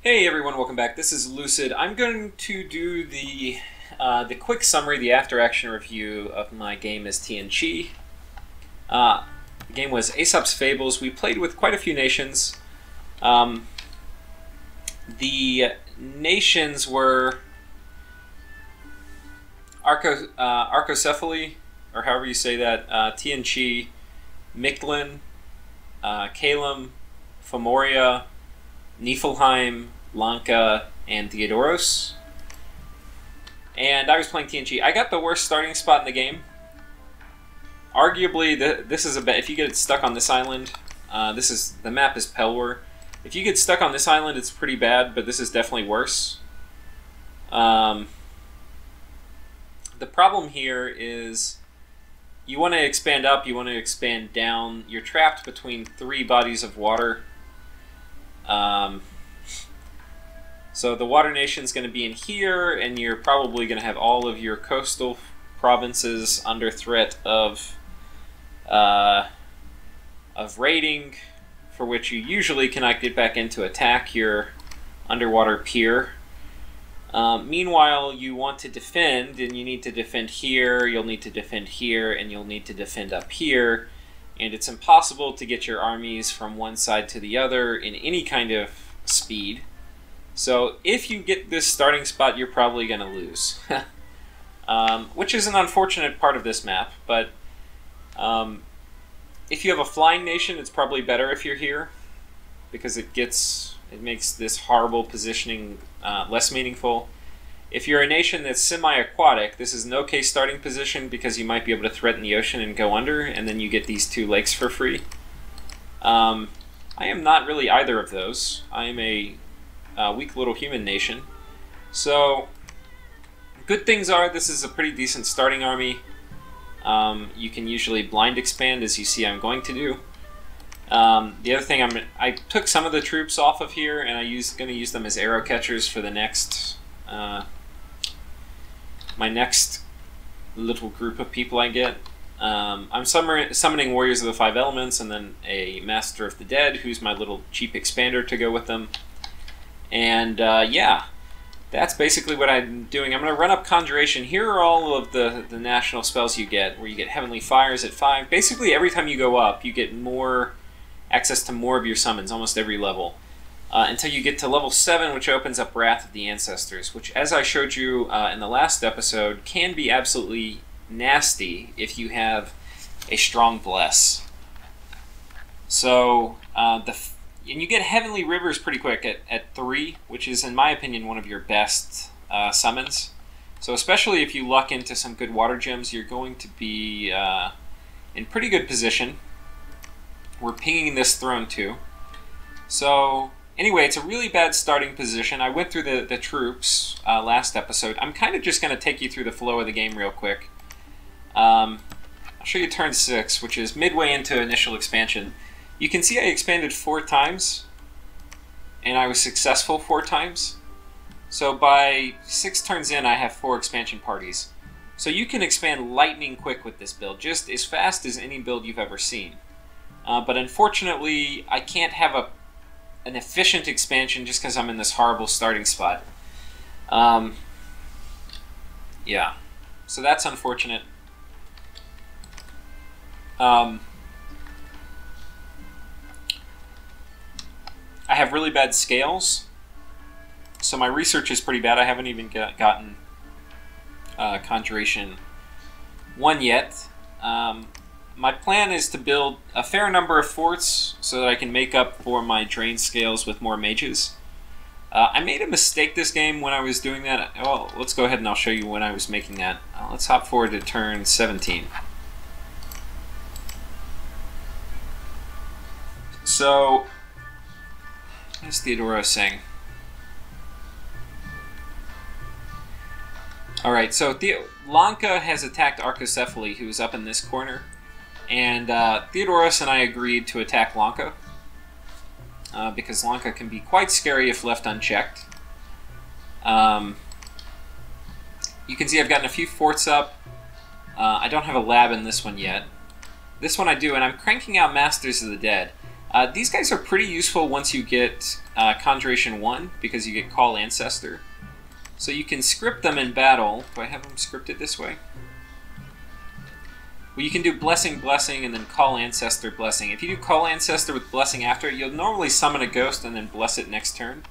Hey everyone, welcome back. This is Lucid. I'm going to do the quick summary, the after-action review of my game as TienChi. The game was AesopsFables. We played with quite a few nations. The nations were Arcocephaly, or however you say that, TienChi, Mictlan, Kalem, Fomoria, Niflheim, Lanka, and Theodoros. And I was playing TienChi. I got the worst starting spot in the game. Arguably, this is a bit. If you get stuck on this island, the map is Pelwar. If you get stuck on this island, it's pretty bad, but this is definitely worse. The problem here is you want to expand up, you want to expand down. You're trapped between three bodies of water. So the water nation is going to be in here, and you're probably going to have all of your coastal provinces under threat of raiding, for which you usually cannot get back in to attack your underwater peer. Meanwhile, you want to defend, and you need to defend here, you'll need to defend here, and you'll need to defend up here. And it's impossible to get your armies from one side to the other in any kind of speed. So if you get this starting spot, you're probably going to lose. Which is an unfortunate part of this map, but if you have a flying nation, it's probably better if you're here, because it makes this horrible positioning less meaningful. If you're a nation that's semi-aquatic, this is an okay starting position because you might be able to threaten the ocean and go under, and then you get these two lakes for free. I am not really either of those. I am a weak little human nation. So, good things are this is a pretty decent starting army. You can usually blind expand, as you see I'm going to do. The other thing, I took some of the troops off of here, and I'm going to use them as arrow catchers for the next my next little group of people I get. I'm summoning Warriors of the Five Elements, and then a Master of the Dead, who's my little cheap expander to go with them. And yeah, that's basically what I'm doing. I'm going to run up Conjuration. Here are all of the national spells you get, where you get Heavenly Fires at 5. Basically, every time you go up, you get more access to more of your summons, almost every level. Until you get to level 7, which opens up Wrath of the Ancestors, which, as I showed you in the last episode, can be absolutely nasty if you have a strong Bless. So, and you get Heavenly Rivers pretty quick at 3, which is, in my opinion, one of your best summons. So especially if you luck into some good water gems, you're going to be in pretty good position. We're pinging this throne too. So anyway, it's a really bad starting position. I went through the troops last episode. I'm kind of just going to take you through the flow of the game real quick. I'll show you turn 6, which is midway into initial expansion. You can see I expanded 4 times, and I was successful 4 times. So by 6 turns in, I have 4 expansion parties. So you can expand lightning quick with this build, just as fast as any build you've ever seen. But unfortunately, I can't have an efficient expansion just because I'm in this horrible starting spot. Yeah, so that's unfortunate. I have really bad scales, so my research is pretty bad. I haven't even gotten Conjuration 1 yet. My plan is to build a fair number of forts so that I can make up for my drain scales with more mages. I made a mistake this game when I was doing that. Well, let's go ahead and I'll show you when I was making that. Let's hop forward to turn 17. So, what is Theodoros saying? Alright, so Lanka has attacked Arcocephaly, who is up in this corner. And Theodoros and I agreed to attack Lanka, because Lanka can be quite scary if left unchecked. You can see I've gotten a few forts up. I don't have a lab in this one yet. This one I do, and I'm cranking out Masters of the Dead. These guys are pretty useful once you get Conjuration 1, because you get Call Ancestor. So you can script them in battle. Do I have them scripted this way? Well, you can do Blessing, Blessing, and then Call Ancestor, Blessing. If you do Call Ancestor with Blessing after it, you'll normally summon a ghost and then bless it next turn.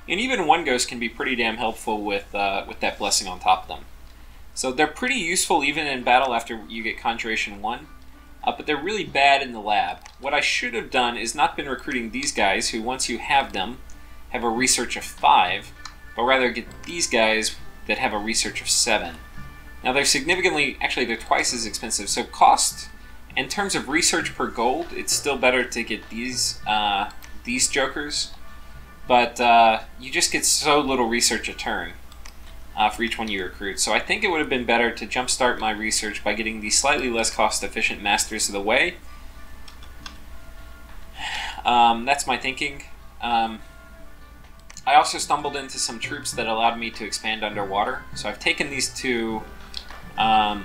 And even one ghost can be pretty damn helpful with that Blessing on top of them. So they're pretty useful even in battle after you get Conjuration 1. But they're really bad in the lab. What I should have done is not been recruiting these guys, who once you have them, have a research of 5, but rather get these guys that have a research of 7. Now they're significantly, actually they're twice as expensive, so cost, in terms of research per gold, it's still better to get these jokers, but you just get so little research a turn. For each one you recruit. So I think it would have been better to jumpstart my research by getting these slightly less cost-efficient Masters of the Way. That's my thinking. I also stumbled into some troops that allowed me to expand underwater. So I've taken these two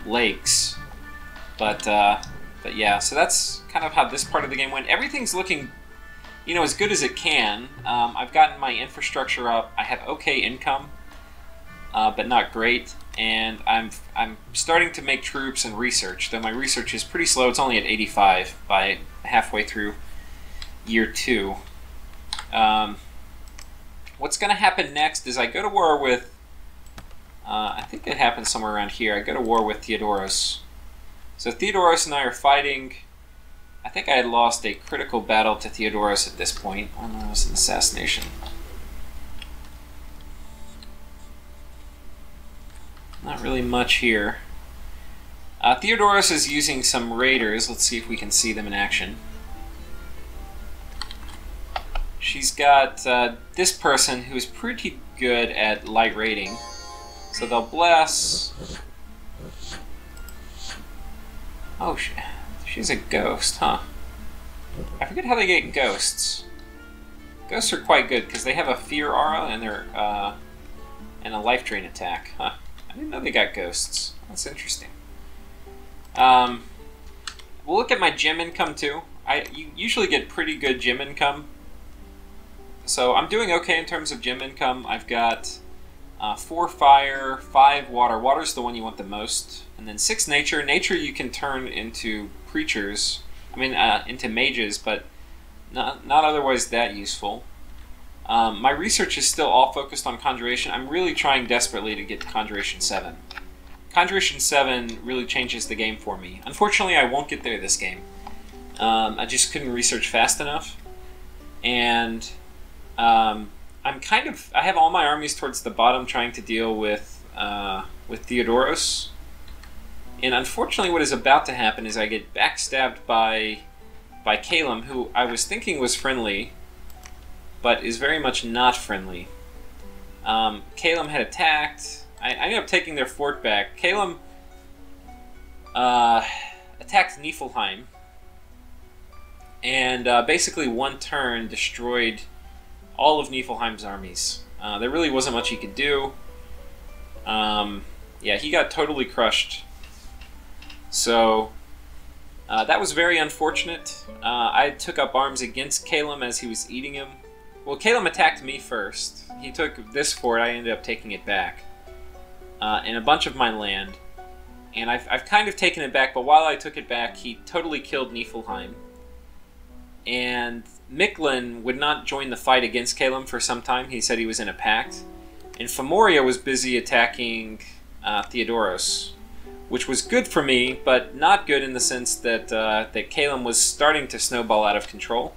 lakes. But yeah, so that's kind of how this part of the game went. Everything's looking, you know, as good as it can. I've gotten my infrastructure up. I have okay income. But not great, and I'm starting to make troops and research, though my research is pretty slow. It's only at 85 by halfway through year 2. What's going to happen next is I go to war with, I think it happens somewhere around here, I go to war with Theodoros. So Theodoros and I are fighting. I think I had lost a critical battle to Theodoros at this point. Oh no, it was an assassination. Not really much here. Theodoros is using some raiders. Let's see if we can see them in action. She's got this person who's pretty good at light raiding. So they'll bless. Oh, she's a ghost, huh? I forget how they get ghosts. Ghosts are quite good because they have a fear aura and they're and a life drain attack, huh? I didn't know they got ghosts. That's interesting. We'll look at my gem income too. You usually get pretty good gem income. So I'm doing okay in terms of gem income. I've got 4 fire, 5 water. Water's the one you want the most. And then 6 nature. Nature you can turn into preachers. I mean, into mages, but not otherwise that useful. My research is still all focused on Conjuration. I'm really trying desperately to get to Conjuration 7. Conjuration 7 really changes the game for me. Unfortunately, I won't get there this game. I just couldn't research fast enough. And I have all my armies towards the bottom trying to deal with Theodoros. And unfortunately what is about to happen is I get backstabbed by Calum, who I was thinking was friendly, but is very much not friendly. Calum had attacked. I ended up taking their fort back. Calum attacked Niflheim, and basically one turn destroyed all of Niflheim's armies. There really wasn't much he could do. Yeah, he got totally crushed. So that was very unfortunate. I took up arms against Calum as he was eating him. Well, Calum attacked me first. He took this fort, I ended up taking it back. And a bunch of my land. And I've kind of taken it back, but while I took it back, he totally killed Niflheim. And Micklin would not join the fight against Calum for some time. He said he was in a pact. And Femoria was busy attacking Theodoros, which was good for me, but not good in the sense that, that Calum was starting to snowball out of control.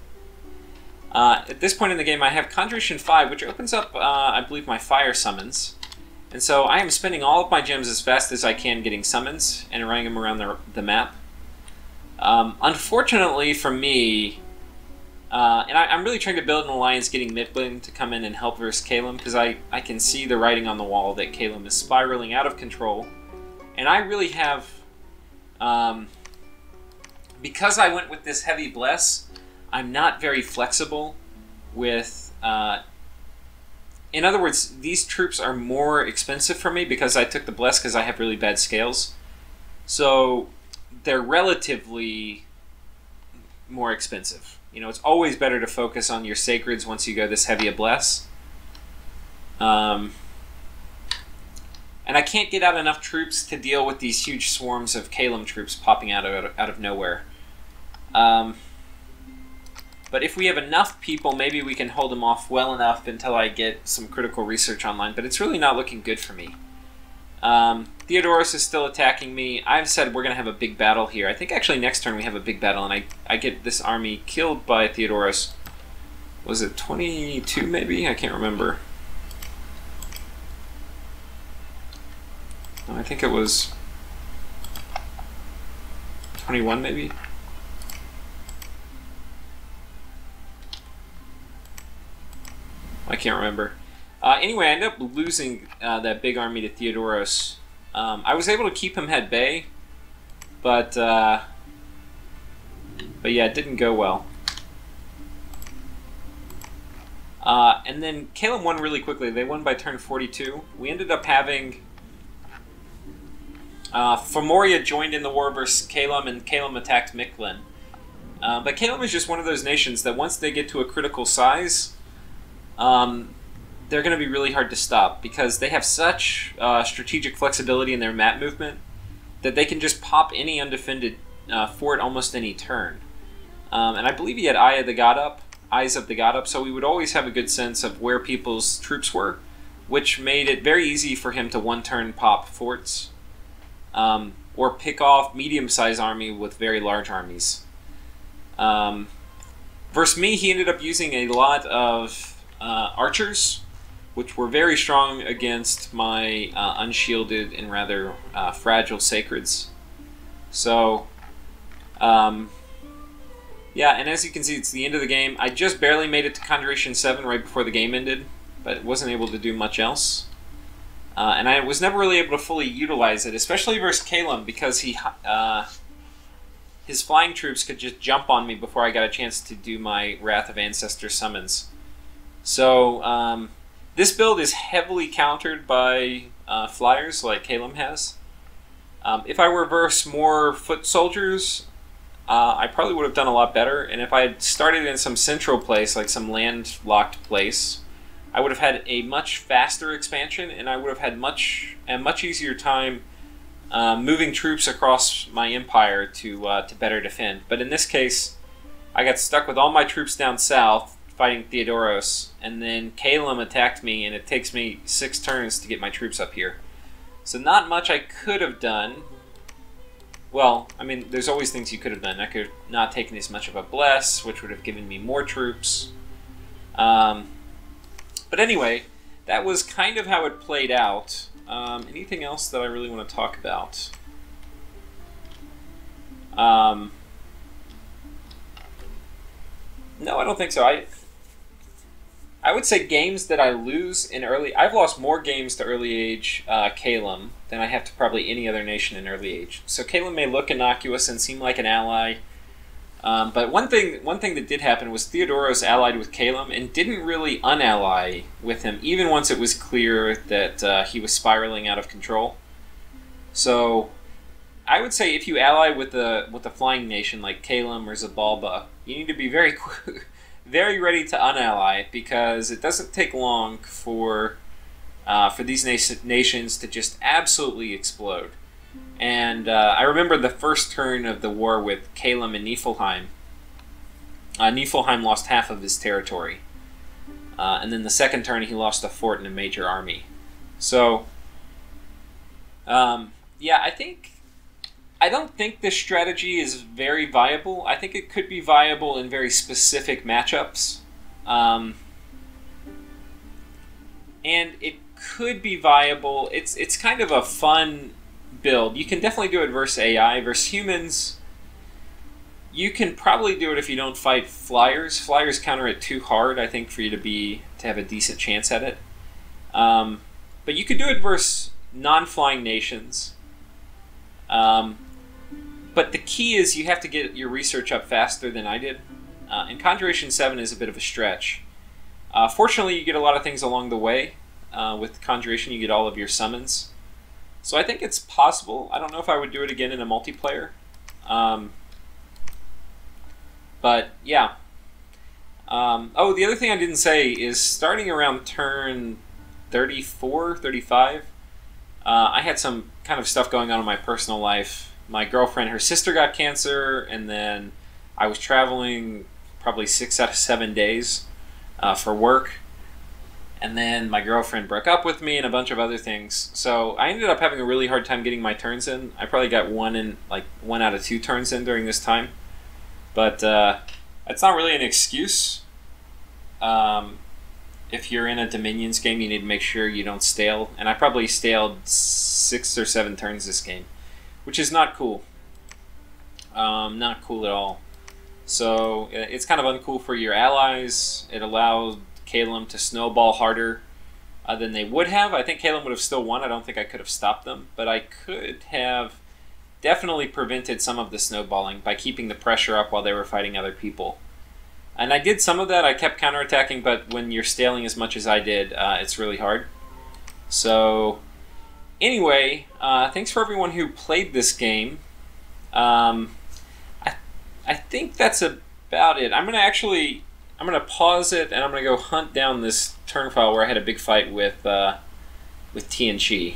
At this point in the game, I have Conjuration 5, which opens up, I believe, my fire summons. And so I am spending all of my gems as fast as I can getting summons and running them around the map. Unfortunately for me, and I'm really trying to build an alliance getting Micklin to come in and help versus Calum, because I can see the writing on the wall that Calum is spiraling out of control. And I really have, because I went with this heavy bless, I'm not very flexible with, in other words, these troops are more expensive for me because I took the bless because I have really bad scales. So they're relatively more expensive. You know, it's always better to focus on your sacreds once you go this heavy a bless. And I can't get out enough troops to deal with these huge swarms of Kalem troops popping out of nowhere. But if we have enough people, maybe we can hold them off well enough until I get some critical research online. But it's really not looking good for me. Theodoros is still attacking me. I've said we're going to have a big battle here. I think actually next turn we have a big battle, and I get this army killed by Theodoros. Was it 22 maybe? I can't remember. No, I think it was 21 maybe. I can't remember. Anyway, I ended up losing that big army to Theodoros. I was able to keep him at bay, but yeah, it didn't go well. And then Kalem won really quickly. They won by turn 42. We ended up having Fomoria joined in the war versus Kalem, and Kalem attacked Mictlan. But Kalem is just one of those nations that once they get to a critical size, they're going to be really hard to stop because they have such strategic flexibility in their map movement that they can just pop any undefended fort almost any turn. And I believe he had Eyes of the God Up, so we would always have a good sense of where people's troops were, which made it very easy for him to one-turn pop forts or pick off medium-sized army with very large armies. Versus me, he ended up using a lot of archers, which were very strong against my unshielded and rather fragile sacreds. So, yeah, and as you can see, it's the end of the game. I just barely made it to Conjuration 7 right before the game ended, but wasn't able to do much else. And I was never really able to fully utilize it, especially versus Kalem, because his flying troops could just jump on me before I got a chance to do my Wrath of Ancestors summons. So, this build is heavily countered by flyers like Kalem has. If I were versus more foot soldiers, I probably would have done a lot better. And if I had started in some central place, like some landlocked place, I would have had a much faster expansion, and I would have had a much easier time moving troops across my empire to better defend. But in this case, I got stuck with all my troops down south fighting Theodoros, and then Kalem attacked me, and it takes me 6 turns to get my troops up here. So not much I could have done. Well, I mean, there's always things you could have done. I could have not taken as much of a bless, which would have given me more troops. But anyway, that was kind of how it played out. Anything else that I really want to talk about? No, I don't think so. I would say games that I lose in early... I've lost more games to early age Kalem than I have to probably any other nation in early age. So Kalem may look innocuous and seem like an ally. But one thing that did happen was Theodoros allied with Kalem and didn't really unally with him, even once it was clear that he was spiraling out of control. So I would say if you ally with a flying nation like Kalem or Zabalba, you need to be very ready to unally, because it doesn't take long for these nations to just absolutely explode. And I remember the first turn of the war with Kalem and Niflheim. Niflheim lost half of his territory. And then the second turn he lost a fort and a major army. So, yeah, I don't think this strategy is very viable. I think it could be viable in very specific matchups. And it could be viable. It's kind of a fun build. You can definitely do it versus AI. Versus humans, you can probably do it if you don't fight flyers. Flyers counter it too hard, I think, for you to have a decent chance at it. But you could do it versus non-flying nations. But the key is you have to get your research up faster than I did. And Conjuration 7 is a bit of a stretch. Fortunately, you get a lot of things along the way. With Conjuration, you get all of your summons. So I think it's possible. I don't know if I would do it again in a multiplayer. But yeah, Oh, the other thing I didn't say is starting around turn 34, 35, I had some kind of stuff going on in my personal life. My girlfriend, her sister got cancer, and then I was traveling probably 6 out of 7 days for work. And then my girlfriend broke up with me and a bunch of other things. So I ended up having a really hard time getting my turns in. I probably got 1 out of 2 turns in during this time. But that's not really an excuse. If you're in a Dominions game, you need to make sure you don't stale. And I probably staled 6 or 7 turns this game, which is not cool. Not cool at all. So it's kind of uncool for your allies. It allowed Calum to snowball harder than they would have. I think Calum would have still won. I don't think I could have stopped them. But I could have definitely prevented some of the snowballing by keeping the pressure up while they were fighting other people. And I did some of that. I kept counterattacking, but when you're staling as much as I did, it's really hard. So, anyway, thanks for everyone who played this game. I think that's about it. I'm gonna pause it, and I'm gonna go hunt down this turn file where I had a big fight with TienChi.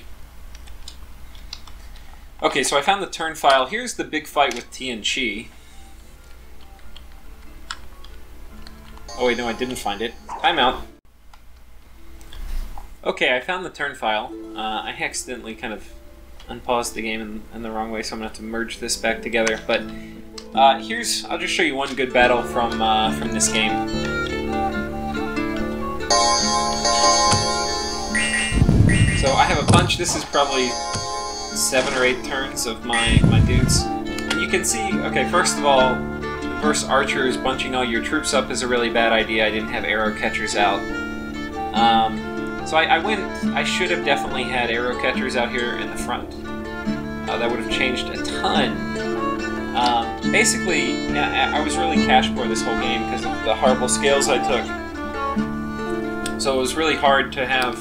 Okay, so I found the turn file. Here's the big fight with TienChi. Oh wait, no, I didn't find it. Timeout. Okay, I found the turn file. I accidentally kind of unpaused the game in the wrong way, so I'm gonna have to merge this back together. But I'll just show you one good battle from this game. So I have a bunch. This is probably 7 or 8 turns of my dudes, and you can see. Okay, first of all, versus archers, bunching all your troops up is a really bad idea. I didn't have arrow catchers out. So I should have definitely had arrow catchers out here in the front. That would have changed a ton. Basically, I was really cash poor this whole game because of the horrible scales I took. So it was really hard to have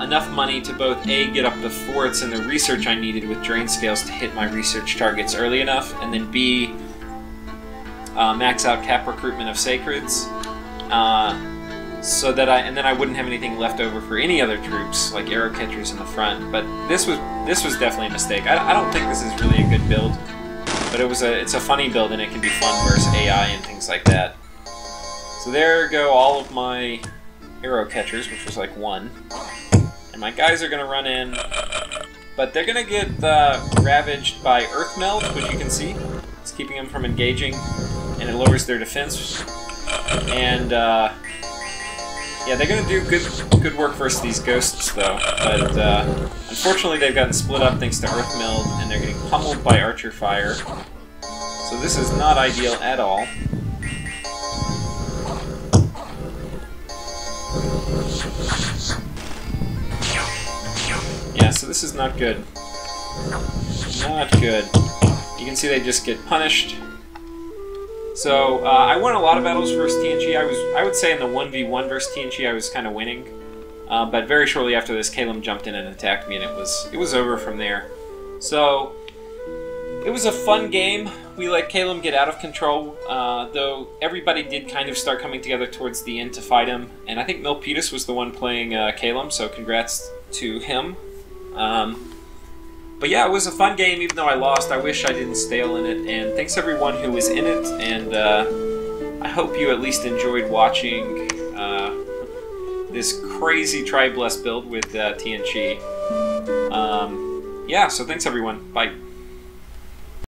enough money to both A, get up the forts and the research I needed with drain scales to hit my research targets early enough, and then B, max out cap recruitment of sacreds, so that I wouldn't have anything left over for any other troops like arrow catchers in the front. But this was definitely a mistake. I don't think this is really a good build, but it's a funny build, and it can be fun versus AI and things like that. So there go all of my arrow catchers, which was like 1, and my guys are gonna run in, but they're gonna get ravaged by earth meld, which you can see. It's keeping them from engaging, and it lowers their defense. And yeah, they're gonna do good work versus these ghosts, though. But unfortunately, they've gotten split up thanks to earth meld, and they're getting pummeled by archer fire. So this is not ideal at all. Yeah, so this is not good. Not good. You can see they just get punished. So I won a lot of battles versus TienChi. I would say in the 1v1 versus TienChi I was kind of winning, but very shortly after this, Calum jumped in and attacked me, and it was over from there. So it was a fun game. We let Calum get out of control, though everybody did kind of start coming together towards the end to fight him. And I think Milpitas was the one playing Calum, so congrats to him. But yeah, it was a fun game, even though I lost. I wish I didn't stale in it, and thanks everyone who was in it, and I hope you at least enjoyed watching this crazy Tri-Bless build with TienChi. Yeah, so thanks everyone. Bye.